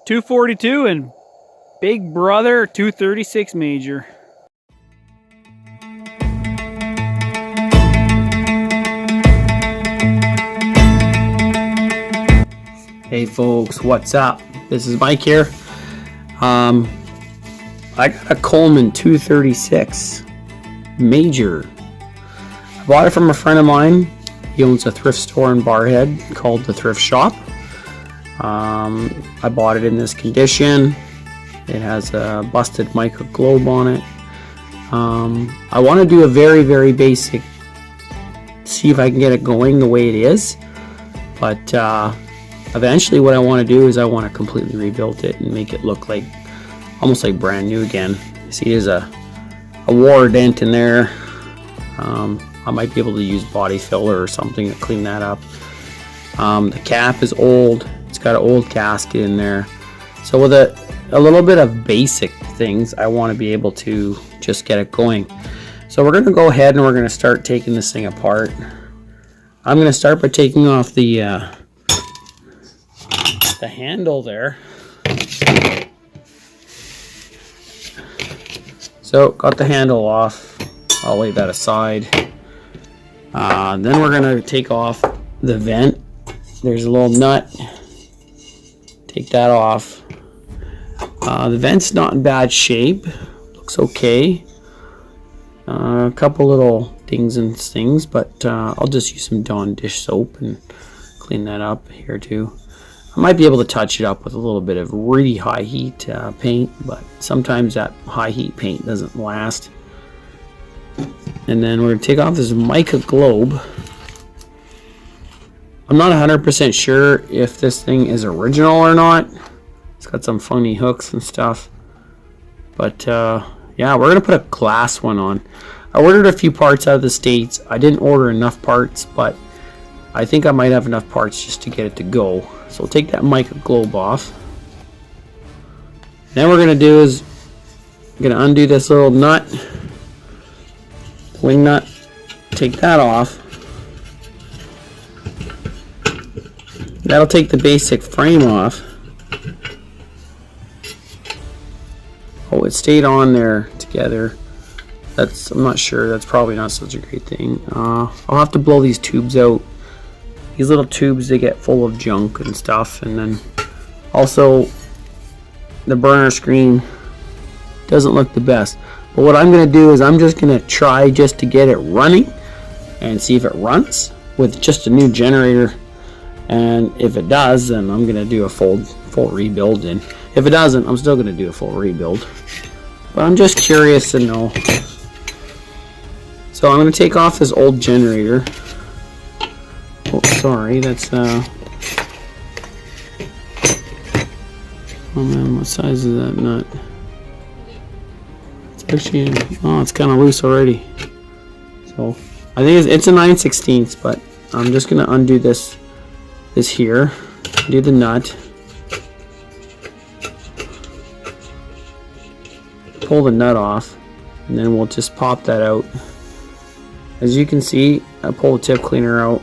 242 and Big Brother 236 major. Hey folks, what's up? This is Mike here. I got a Coleman 236 major. I bought it from a friend of mine. He owns a thrift store in Barhead called the Thrift Shop. I bought it in this condition. It has a busted mica globe on it. I want to do a very basic, see if I can get it going the way it is, but eventually what I want to do is I want to completely rebuild it and make it look like almost like brand new again. See, there's a war dent in there. I might be able to use body filler or something to clean that up. The cap is old. It's got an old gasket in there. So with a little bit of basic things, I want to be able to just get it going. So we're going to go ahead and we're going to start taking this thing apart. I'm going to start by taking off the handle there. So got the handle off. I'll lay that aside. Then we're going to take off the vent. There's a little nut. Take that off. The vent's not in bad shape. Looks okay. A couple little dings and things, but I'll just use some Dawn dish soap and clean that up here too. I might be able to touch it up with a little bit of really high heat paint, but sometimes that high heat paint doesn't last. And then we're going to take off this mica globe. I'm not 100% sure if this thing is original or not. It's got some funny hooks and stuff. But yeah, we're going to put a glass one on. I ordered a few parts out of the States. I didn't order enough parts, but I think I might have enough parts just to get it to go. So we'll take that mica globe off. Then what we're going to do is I'm going to undo this little nut. Wing nut. Take that off. That'll take the basic frame off. Oh, it stayed on there together. I'm not sure. That's probably not such a great thing. I'll have to blow these tubes out. These little tubes, they get full of junk and stuff. And then also the burner screen doesn't look the best. But what I'm going to do is I'm just going to try just to get it running and see if it runs with just a new generator. And if it does, then I'm going to do a full rebuild. And if it doesn't, I'm still going to do a full rebuild. But I'm just curious to know. So I'm going to take off this old generator. Oh, sorry, that's oh man, what size is that nut? It's actually, oh, it's kind of loose already. So I think it's a 9/16, but I'm just going to undo this here, do the nut, pull the nut off, and then we'll just pop that out. As you can see, I pull the tip cleaner out.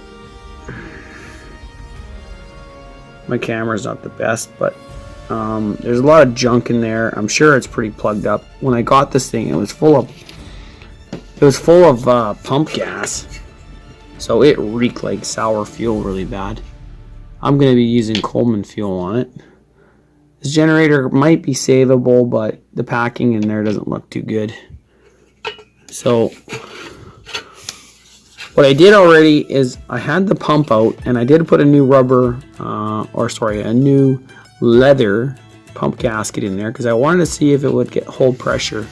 My camera's not the best, but there's a lot of junk in there. I'm sure it's pretty plugged up. When I got this thing, it was full of pump gas, so it reeked like sour fuel really bad. I'm going to be using Coleman fuel on it. This generator might be savable, but the packing in there doesn't look too good. So what I did already is I had the pump out, and I did put a new a new leather pump gasket in there because I wanted to see if it would hold pressure.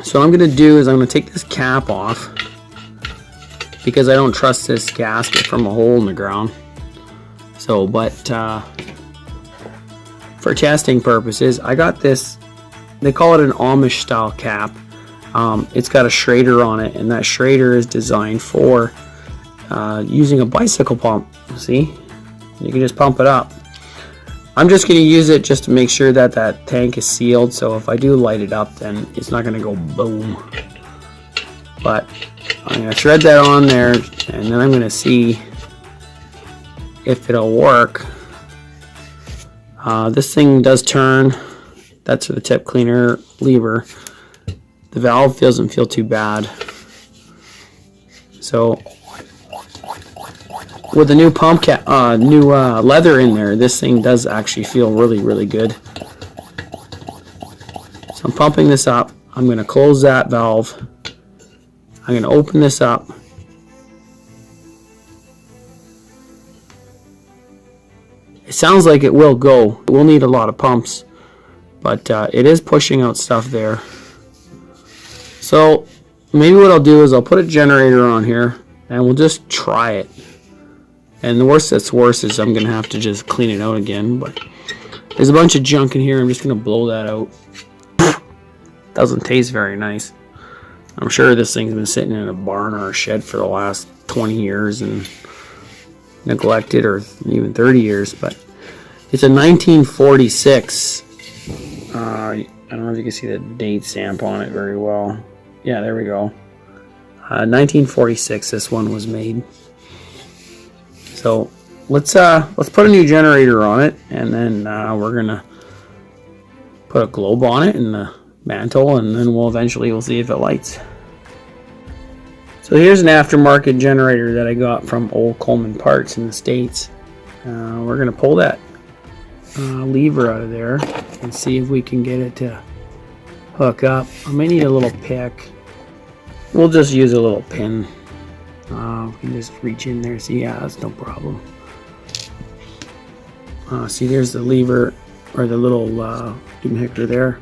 So what I'm going to do is I'm going to take this cap off because I don't trust this gasket from a hole in the ground. So, but for testing purposes, I got this, they call it an Amish style cap. It's got a Schrader on it, and that Schrader is designed for using a bicycle pump. See? You can just pump it up. I'm just going to use it just to make sure that that tank is sealed, so if I do light it up, then it's not going to go boom. But I'm going to thread that on there, and then I'm going to see if it'll work. This thing does turn. That's for the tip cleaner lever. The valve doesn't feel too bad. So with the new pump cap, new leather in there, this thing does actually feel really, really good. So I'm pumping this up. I'm going to close that valve. I'm going to open this up. It sounds like it will go. It will need a lot of pumps, but it is pushing out stuff there. So maybe what I'll do is I'll put a generator on here and we'll just try it. And the worst that's worse is I'm going to have to just clean it out again. But there's a bunch of junk in here. I'm just going to blow that out. Doesn't taste very nice. I'm sure this thing's been sitting in a barn or a shed for the last 20 years and neglected, or even 30 years. But it's a 1946. I don't know if you can see the date stamp on it very well. Yeah, there we go. 1946 this one was made. So let's put a new generator on it, and then we're gonna put a globe on it and the mantle, and then we'll see if it lights. So here's an aftermarket generator that I got from old Coleman parts in the States. We're gonna pull that lever out of there and see if we can get it to hook up. I may need a little pick. We'll just use a little pin. We can just reach in there. See, yeah, that's no problem. See, there's the lever, or the little connector there.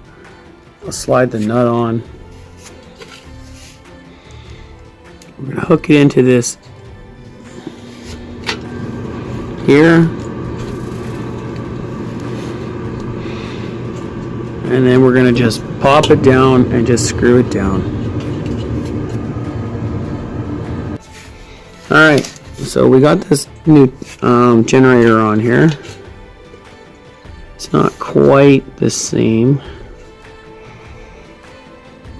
I'll slide the nut on. We're gonna hook it into this here, and then we're gonna just pop it down and just screw it down. Alright, so we got this new generator on here. It's not quite the same,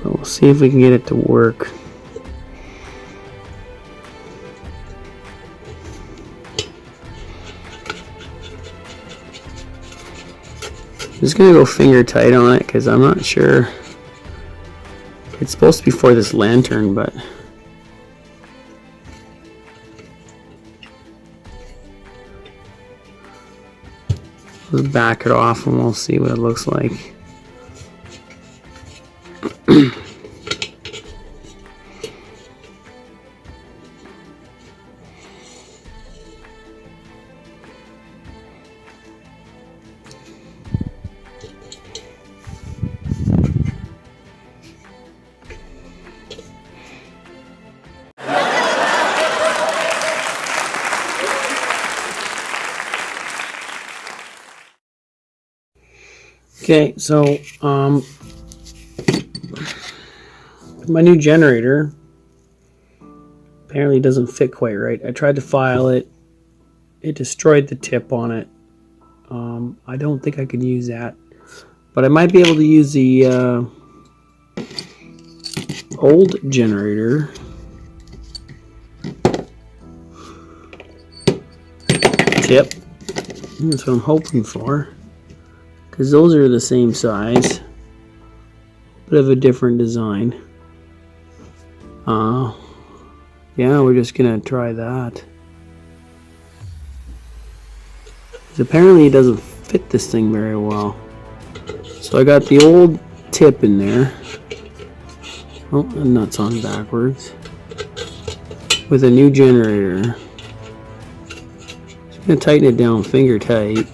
but we'll see if we can get it to work. I'm just gonna go finger tight on it because I'm not sure. It's supposed to be for this lantern, but let's back it off and we'll see what it looks like. Okay, so my new generator apparently doesn't fit quite right. I tried to file it. It destroyed the tip on it. I don't think I can use that, but I might be able to use the old generator tip. That's what I'm hoping for, because those are the same size, bit of a different design. Yeah, we're just gonna try that. Because apparently it doesn't fit this thing very well. So I got the old tip in there. Oh, the nut's on backwards. With a new generator. Just gonna tighten it down finger tight.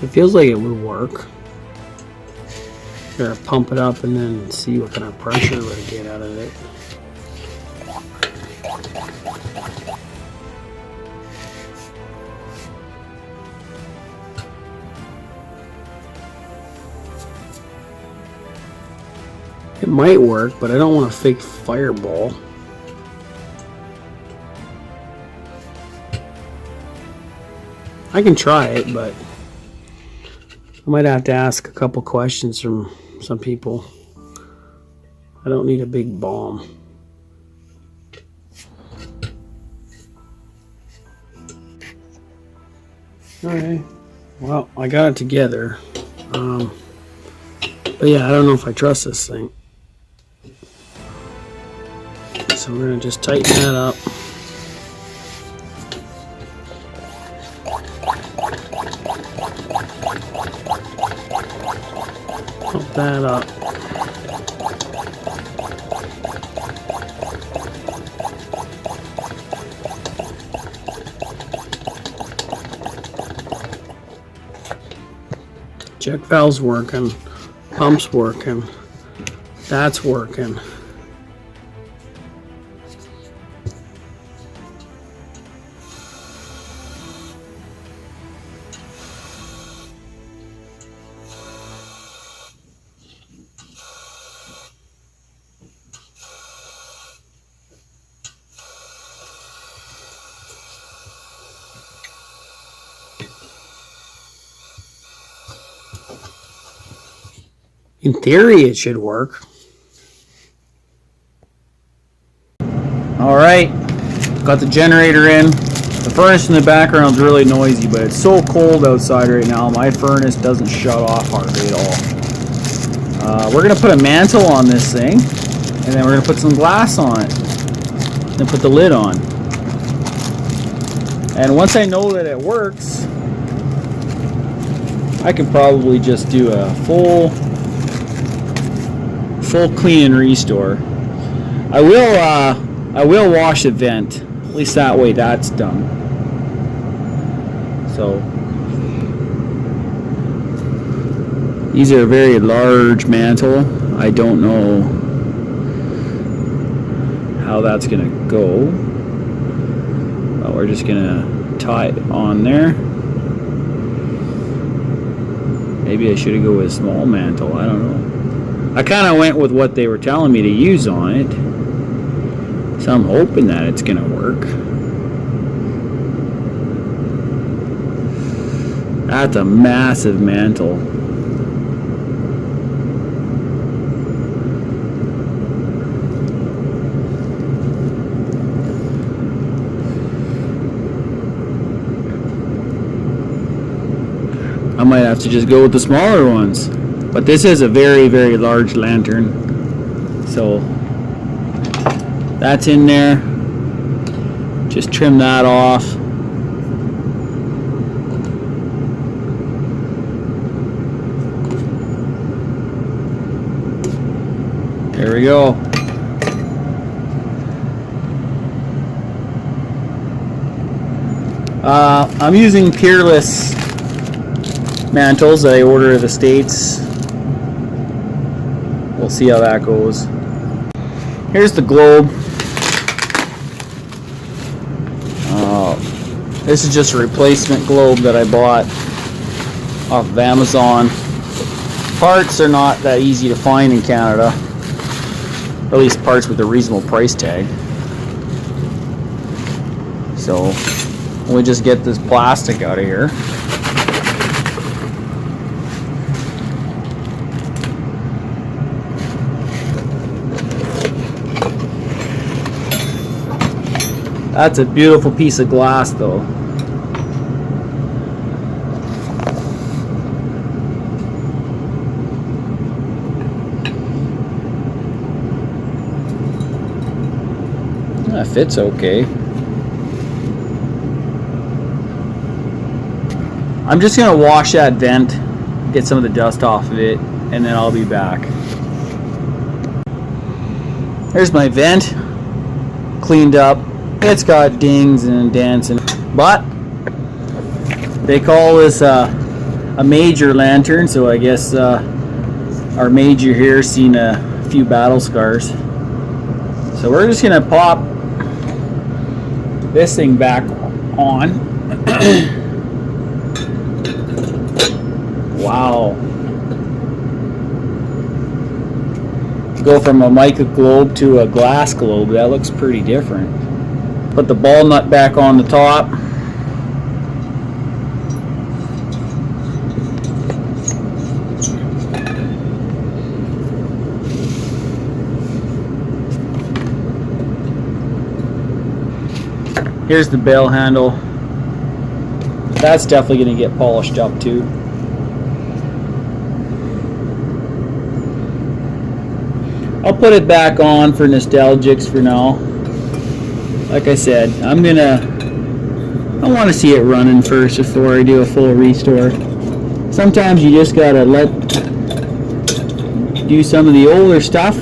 It feels like it would work. Gotta pump it up and then see what kind of pressure we're gonna get out of it. It might work, but I don't want a fake fireball. I can try it, but I might have to ask a couple questions from some people. I don't need a big bomb. Alright, well, I got it together. But yeah, I don't know if I trust this thing. So we're going to just tighten that up. Pump that up. Check valve's working, pump's working, that's working. In theory, it should work. Alright, got the generator in. The furnace in the background is really noisy, but it's so cold outside right now, my furnace doesn't shut off hardly at all. We're going to put a mantle on this thing, and then we're going to put some glass on it. Then put the lid on. And once I know that it works, I can probably just do a full clean and restore. I will wash the vent. At least that way that's done. So these are a very large mantle. I don't know how that's gonna go. But we're just gonna tie it on there. Maybe I should go with a small mantle. I don't know. I kind of went with what they were telling me to use on it, so I'm hoping that it's gonna work. That's a massive mantle. I might have to just go with the smaller ones. But this is a very, very large lantern. So that's in there. Just trim that off. There we go. I'm using Peerless mantles that I ordered at the States. We'll see how that goes. Here's the globe. This is just a replacement globe that I bought off of Amazon. Parts are not that easy to find in Canada, or at least parts with a reasonable price tag. So we'll just get this plastic out of here. That's a beautiful piece of glass though. That fits okay. I'm just gonna wash that vent, get some of the dust off of it, and then I'll be back. There's my vent, cleaned up. It's got dings and dents, but they call this a major lantern, so I guess our major here seen a few battle scars. So we're just gonna pop this thing back on. Wow. Go from a mica globe to a glass globe. That looks pretty different. Put the ball nut back on the top. Here's the bell handle. That's definitely going to get polished up too. I'll put it back on for nostalgics for now. Like I said, I want to see it running first before I do a full restore. Sometimes you just gotta do some of the older stuff.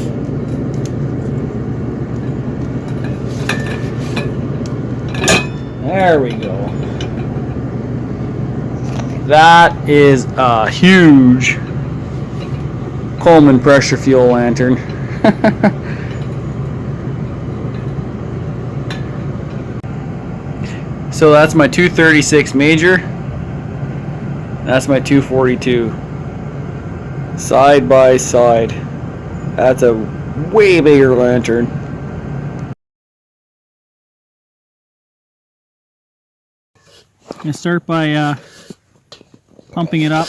There we go. That is a huge Coleman pressure fuel lantern. So that's my 236 major. That's my 242. Side by side. That's a way bigger lantern. I'm going to start by pumping it up.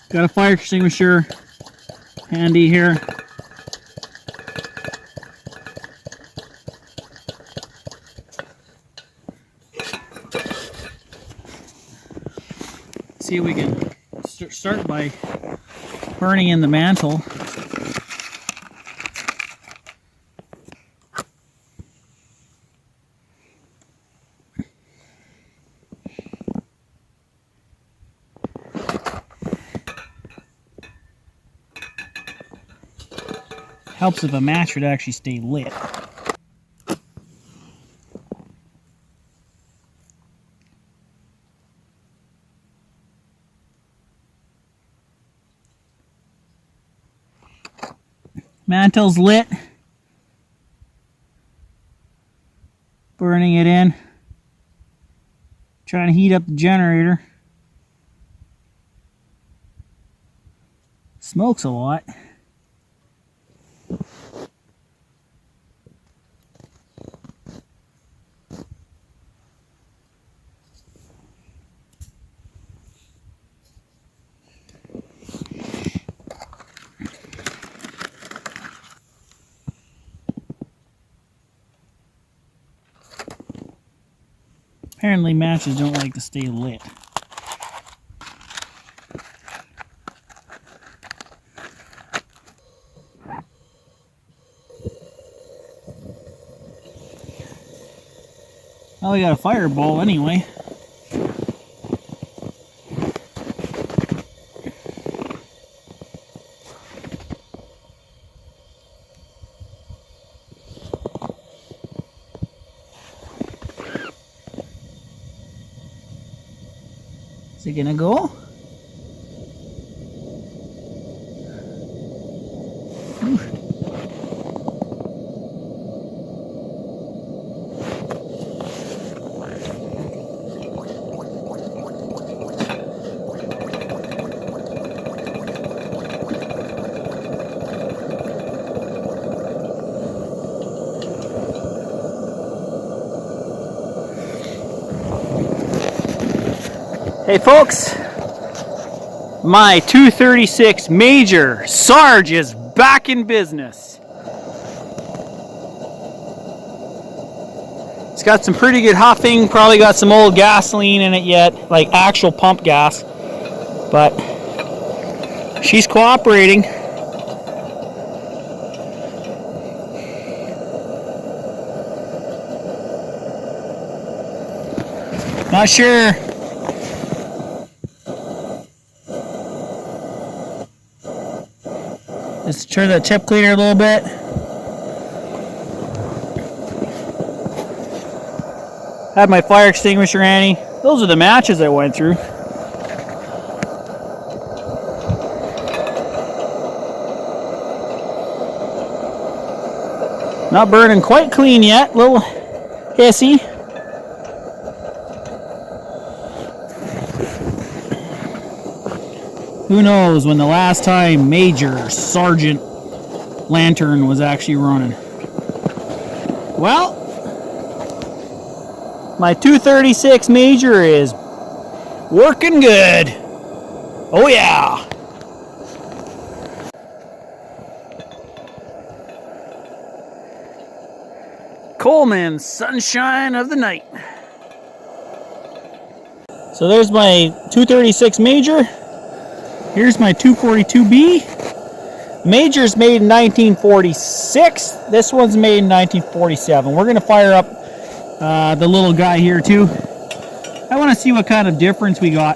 Got a fire extinguisher handy here. See if we can start by burning in the mantle. Helps if a match would actually stay lit. Mantle's lit. Burning it in. Trying to heat up the generator. Smokes a lot. Apparently matches don't like to stay lit. Well, we got a fireball anyway. Is it gonna go? Ooh. Hey folks, my 236 Major Sarge is back in business. It's got some pretty good huffing, probably got some old gasoline in it yet, like actual pump gas, but she's cooperating. Not sure. Let's turn that tip cleaner a little bit. Had my fire extinguisher handy. Those are the matches I went through. Not burning quite clean yet, a little hissy. Who knows when the last time Major Sergeant Lantern was actually running. Well, my 236 Major is working good. Oh yeah. Coleman, sunshine of the night. So there's my 236 Major. Here's my 242B. Major's made in 1946. This one's made in 1947. We're gonna fire up the little guy here too. I want to see what kind of difference we got.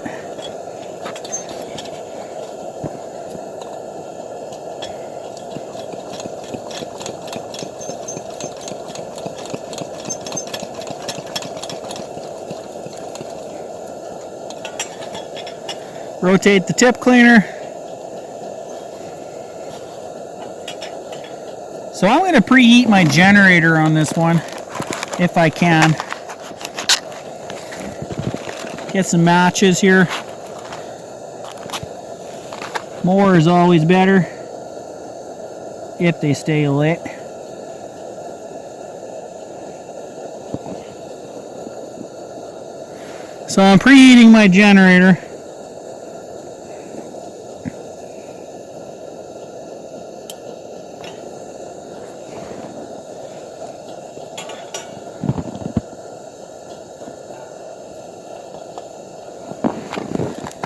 Rotate the tip cleaner. So I'm going to preheat my generator on this one if I can. Get some matches here. More is always better if they stay lit. So I'm preheating my generator.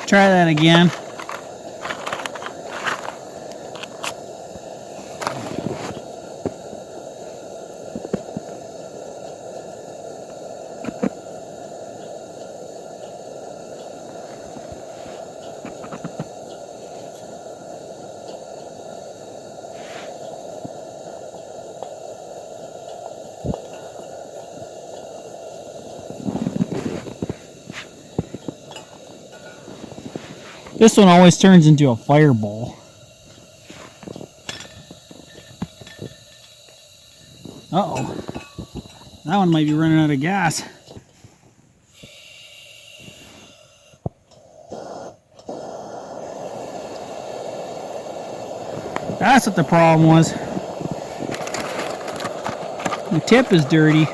Try that again. This one always turns into a fireball. Uh-oh. That one might be running out of gas. That's what the problem was. The tip is dirty.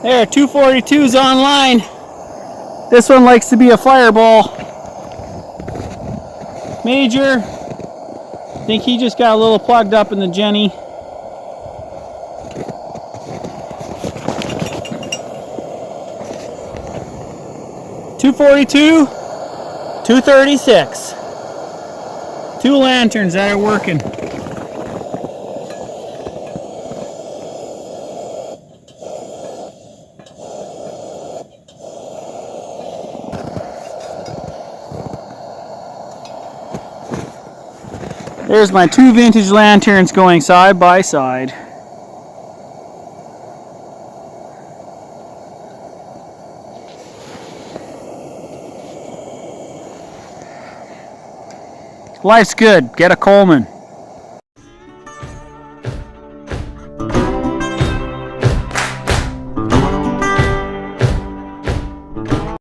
There, 242's online. This one likes to be a fireball. Major, I think he just got a little plugged up in the Jenny. .242, 236. Two lanterns that are working. There's my two vintage lanterns going side by side. Life's good. Get a Coleman.